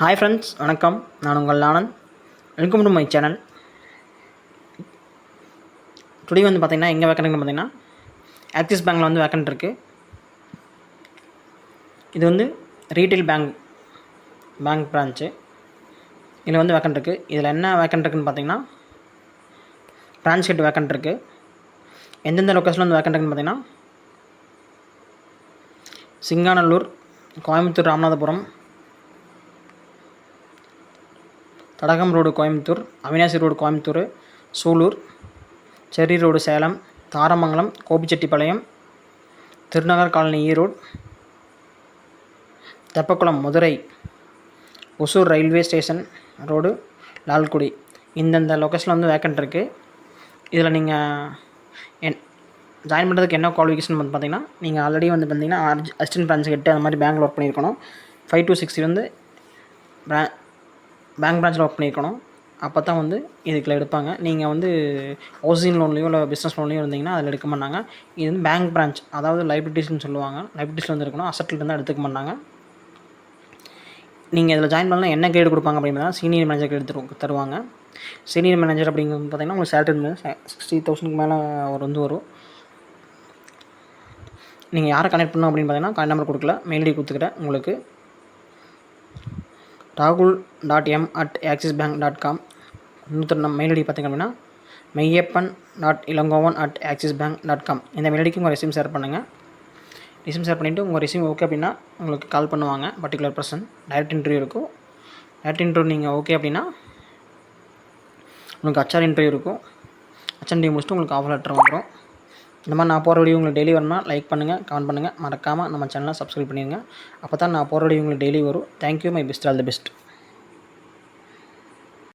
Hi friends, வணக்கம். நான் உங்கள் Anand. Welcome to my channel. Today வந்து பார்த்திங்கன்னா எங்கே வேக்கன்ட்னு பார்த்திங்கன்னா ஆக்சிஸ் பேங்க்கில் வந்து வேக்கன்ட் இருக்குது. இது வந்து ரீட்டைல் பேங்க் பிரான்ச்சு. இதில் வந்து வேக்கன்ட் இருக்குது. இதில் என்ன வேக்கன்ட் இருக்குதுன்னு பார்த்திங்கன்னா பிரான்ச் ஹெட் வேக்கன்ட் இருக்குது. எந்தெந்த லொக்கேஷனில் வந்து வேக்கன்ட் இருக்குன்னு பார்த்திங்கன்னா Singanallur, Coimbatore, Ramanathapuram, Thadagam road Coimbatore, Avinashi road Coimbatore, Sulur, Cherry road Salem, Tharamangalam, Gobichettipalayam, Thirunagar colony Erode, Teppakulam Madurai, Hosur railway station road Lalgudi. இந்தந்த லொக்கேஷனில் வந்து வேக்கன்ட் இருக்குது. இதில் நீங்கள் ஜாயின் பண்ணுறதுக்கு என்ன குவாலிஃபிகேஷன் வந்து பார்த்திங்கன்னா நீங்கள் ஆல்ரெடி வந்து பார்த்திங்கன்னா அசிஸ்டன்ட் பிரான்ச் ஹெட் அந்த மாதிரி பேங்க்கில் ஒர்க் பண்ணியிருக்கணும். 5 to 6 வந்து பேங்க் பிரான்ச்சில் ஒர்க் பண்ணியிருக்கணும். அப்போ தான் வந்து இதுக்குள்ள எடுப்பாங்க. நீங்கள் வந்து ஹவுசிங் லோன்லேயோ இல்லை பிஸ்னஸ் லோன்லேயோ இருந்தீங்கன்னா அதில் எடுக்க மாட்டாங்க. இது வந்து பேங்க் பிரான்ச், அதாவது லைபிலிட்டிஸ்னு சொல்லுவாங்க. லைபிலிட்டிஸில் வந்து இருக்கணும், அசட்டில் இருந்தால் எடுத்துக்க மாட்டாங்க. நீங்கள் இதில் ஜாயின் பண்ணலாம் என்ன கிரேடு கொடுப்பாங்க அப்படின்னா சீனியர் மேனேஜர் கிரேடு தருவாங்க. சீனியர் மேனேஜர் அப்படிங்கிறது பார்த்திங்கன்னா உங்களுக்கு சேலரி வந்து 60,000க்கு மேலே வரும். நீங்கள் யாரை கனெக்ட் பண்ணணும் அப்படின்னு பார்த்தீங்கன்னா கான்டாக்ட் நம்பர் கொடுக்கல, மெயில் ஐடி கொடுத்துக்கிறேன் உங்களுக்கு. rahul.m@axisbank.com. இன்னொரு மெயில் ஐடி பார்த்திங்க அப்படின்னா mayappan.ilangovan@axisbank.com. இந்த மெயில் ஐடிக்கு உங்கள் ரெஸ்யூம் ஷேர் பண்ணுங்கள். ரெஸ்யூம் ஷேர் பண்ணிவிட்டு உங்கள் ரெஸ்யூம் ஓகே அப்படின்னா உங்களுக்கு கால் பண்ணுவாங்க. பர்டிகுலர் பர்சன் டைரக்ட் இன்டர்வியூ இருக்கும். டைரக்ட் இன்டர்வியூ நீங்கள் ஓகே அப்படின்னா உங்களுக்கு HR இன்டர்வியூ இருக்கும். HR இன்டர்வியூ முடிச்சுட்டு உங்களுக்கு ஆஃபர் லெட்டர் வந்துடும். இந்த மாதிரி நான் போகிற வீடியோ உங்களுக்கு டெய்லி வரணும்னா லைக் பண்ணுங்கள், கமெண்ட் பண்ணுங்கள், மறக்காமல் நம்ம சேனலை சப்ஸ்கிரைப் பண்ணிடுங்க. அப்போ தான் நான் போகிற வீடியோ உங்களுக்கு டெய்லி வரும். Thank you. My best. All the best.